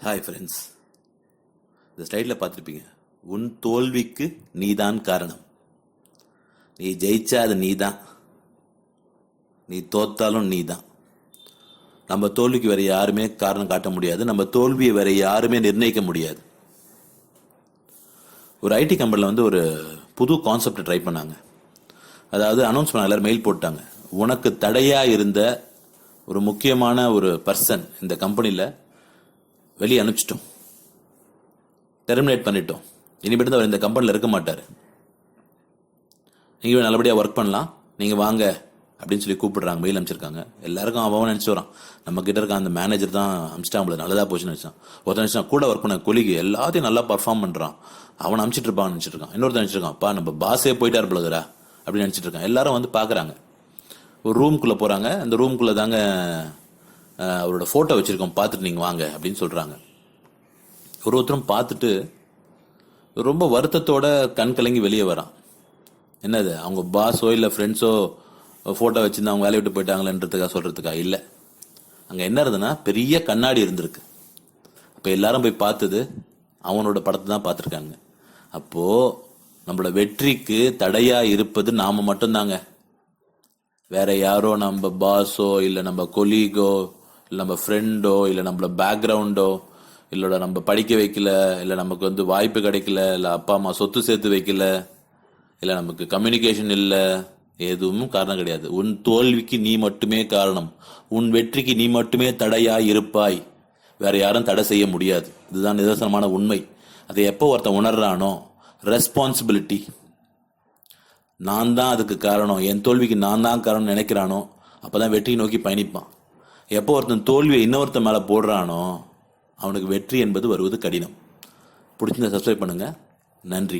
Hi friends, இந்த ஸ்லைடில் பார்த்துருப்பீங்க. உன் தோல்விக்கு நீதான் காரணம். நீ ஜெயிச்சா அது நீதான், நீ தோத்தாலும் நீதான். நம்ம தோல்விக்கு வேற யாருமே காரணம் காட்ட முடியாது, நம்ம தோல்வியை வேற யாருமே நிர்ணயிக்க முடியாது. ஒரு ஐடி கம்பெனியில் ஒரு புது கான்செப்டை ட்ரை பண்ணாங்க. அதாவது அனௌன்ஸ் பண்ண எல்லாரும் மெயில் போட்டாங்க. உனக்கு தடையாக இருந்த ஒரு முக்கியமான ஒரு பர்சன் இந்த கம்பெனியில் வெளியே அனுப்பிச்சிட்டோம், டெர்மினேட் பண்ணிட்டோம். இனிமேட்டு அவர் இந்த கம்பெனியில் இருக்க மாட்டார். நீங்கள் நல்லபடியாக ஒர்க் பண்ணலாம், நீங்கள் வாங்க அப்படின்னு சொல்லி கூப்பிடுறாங்க. மெயில் அனுப்பிச்சிருக்காங்க. எல்லாருக்கும் அவன் நினச்சி வரான், நம்ம கிட்ட இருக்க அந்த மேனேஜர் தான் அமிச்சிட்டான், நல்லதாக போச்சுன்னு நினச்சான். ஒருத்தர் நினச்சான் கூட ஒர்க் பண்ண கொலிக்கு எல்லாத்தையும் நல்லா பர்ஃபார்ம் பண்ணுறான், அவனை அனுப்பிச்சிட்டு இருப்பான்னு நினச்சிட்டு இருக்கான். இன்னொருத்தர் நினச்சிருக்கான்ப்பா நம்ம பாஸே போயிட்டார் பிள்ளைகிறா அப்படின்னு நினச்சிட்டு இருக்கான். எல்லாரும் பார்க்குறாங்க. ஒரு ரூம்குள்ளே போகிறாங்க. அந்த ரூம்குள்ளே தாங்க அவரோட ஃபோட்டோ வச்சுருக்கோம், பார்த்துட்டு நீங்கள் வாங்க அப்படின்னு சொல்கிறாங்க. ஒருத்தரும் பார்த்துட்டு ரொம்ப வருத்தத்தோட கண் கலங்கி வெளியே வரான். என்னது, அவங்க பாஸோ இல்லை ஃப்ரெண்ட்ஸோ ஃபோட்டோ வச்சுருந்து அவங்க வேலையை விட்டு போயிட்டாங்களேன்றதுக்காக சொல்கிறதுக்கா? இல்லை, அங்கே என்ன இருந்ததுன்னா பெரிய கண்ணாடி இருந்திருக்கு. அப்போ எல்லாரும் போய் பார்த்தது அவனோட படத்தை தான் பார்த்துருக்காங்க. அப்போது நம்மளோட வெற்றிக்கு தடையாக இருப்பது நாம் மட்டும்தாங்க. வேற யாரோ, நம்ம பாஸோ இல்லை நம்ம கொலீகோ இல்லை நம்ம ஃப்ரெண்டோ இல்லை நம்மளோட பேக்ரவுண்டோ இல்லோட நம்ம படிக்க வைக்கல, இல்லை நமக்கு வாய்ப்பு கிடைக்கல, இல்லை அப்பா அம்மா சொத்து சேர்த்து வைக்கல, இல்லை நமக்கு கம்யூனிகேஷன் இல்லை, எதுவும் காரணம் கிடையாது. உன் தோல்விக்கு நீ மட்டுமே காரணம். உன் வெற்றிக்கு நீ மட்டுமே தடையாய் இருப்பாய், வேற யாரும் தடை செய்ய முடியாது. இதுதான் நிதர்சனமான உண்மை. அதை எப்போ ஒருத்தன் உணர்றானோ, ரெஸ்பான்சிபிலிட்டி, நான் தான் அதுக்கு காரணம், என் தோல்விக்கு நான் தான் காரணம் நினைக்கிறானோ, அப்போதான் வெற்றியை நோக்கி பயணிப்பான். எப்போ ஒருத்தன் தோல்வியை இன்னொருத்தன் மேலே போடுறானோ, அவனுக்கு வெற்றி என்பது வருவது கடினம். பிடிச்சிருந்தா சப்ஸ்கிரைப் பண்ணுங்கள். நன்றி.